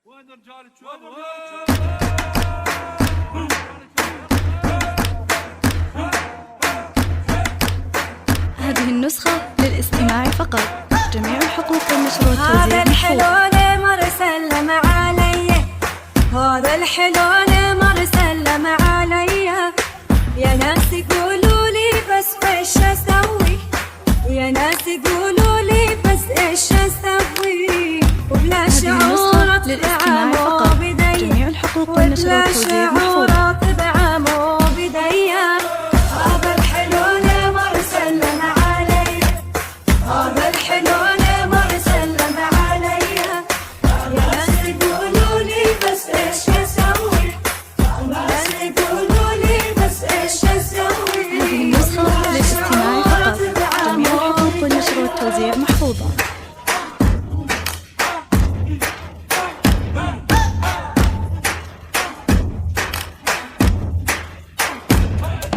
وين رجال الشباب؟ هذه النسخة للاستماع فقط. جميع الحقوق والنشر والتوزيع هذا الحلو مر سلم علي، هذا الحلو مر سلم علي. يا ناس يقولوا لي بس ايش اسوي، يا ناس يقولوا لي بس ايش اسوي. وبلا شعور للاستماع فقط. جميع الحقوق والنشر والتوزيع